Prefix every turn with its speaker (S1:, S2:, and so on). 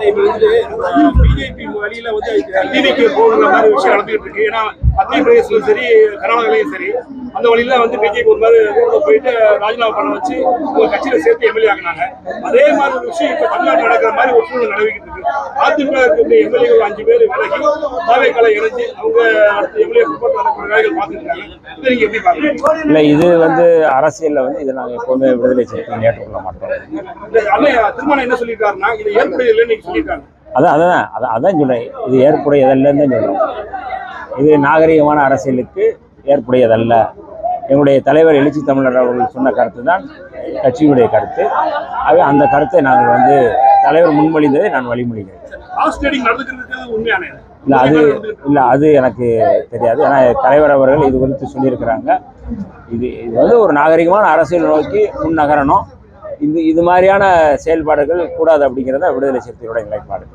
S1: இப்ப வந்து பிஜேபி வழியில வந்து டிவிக்கு போகிற மாதிரி விஷயம் நடந்துகிட்டு இருக்கு. ஏன்னா மத்திய பிரதேசத்திலும் சரி கர்நாடகாலையும் சரி அந்த வழியில வந்து பிஜேபி ஒரு மாதிரி ஊர்ல போயிட்டு ராஜினாமா பண்ண வச்சு உங்க கட்சியில சேர்த்து எம்எல்ஏ ஆகினாங்க. அதே மாதிரி ஒரு விஷயம் இப்ப தமிழ்நாட்டில் நடக்கிற மாதிரி ஒரு சூழ்நிலை நிலவிக்கிட்டு இருக்கு. அதிமுக இருக்கக்கூடிய எம்எல்ஏகள் 5 பேர் விலகி தாவேக்கால இணைஞ்சு அவங்க எம்எல்ஏ வேலைகள் பார்த்துட்டு இருக்காங்க. இதை நீங்க எப்படி பாக்குறீங்க?
S2: இல்லை, இது வந்து அரசியல்ல வந்து இதை நாங்கள் எப்போவுமே விடுதலை சிறுத்தைகள் ஏற்றுக்கொள்ள மாட்டோம்.
S1: திருமணம் என்ன சொல்லியிருக்காருன்னா இது ஏற்புடையதில்லைன்னு நீங்க சொல்லியிருக்காங்க.
S2: அதான் சொல்றேன், இது ஏற்புடையதல்லன்னு தான் சொல்றோம். இது நாகரிகமான அரசியலுக்கு ஏற்புடையதல்ல. எங்களுடைய தலைவர் எழுச்சி தமிழர் அவர்கள் சொன்ன கருத்து தான் கட்சியுடைய கருத்து. ஆக அந்த கருத்தை நாங்கள் வந்து தலைவர் முன்மொழிந்ததை நான் வழிமொழிகிறேன். இல்லை, அது எனக்கு தெரியாது. ஏன்னா தலைவர் அவர்கள் இது குறித்து சொல்லியிருக்கிறாங்க. இது வந்து ஒரு நாகரிகமான அரசியல் நோக்கி முன் நகரணும். இது மாதிரியான செயல்பாடுகள் கூடாது அப்படிங்கிறத விடுதலை சிறுத்தைகளோட நிலைப்பாடு.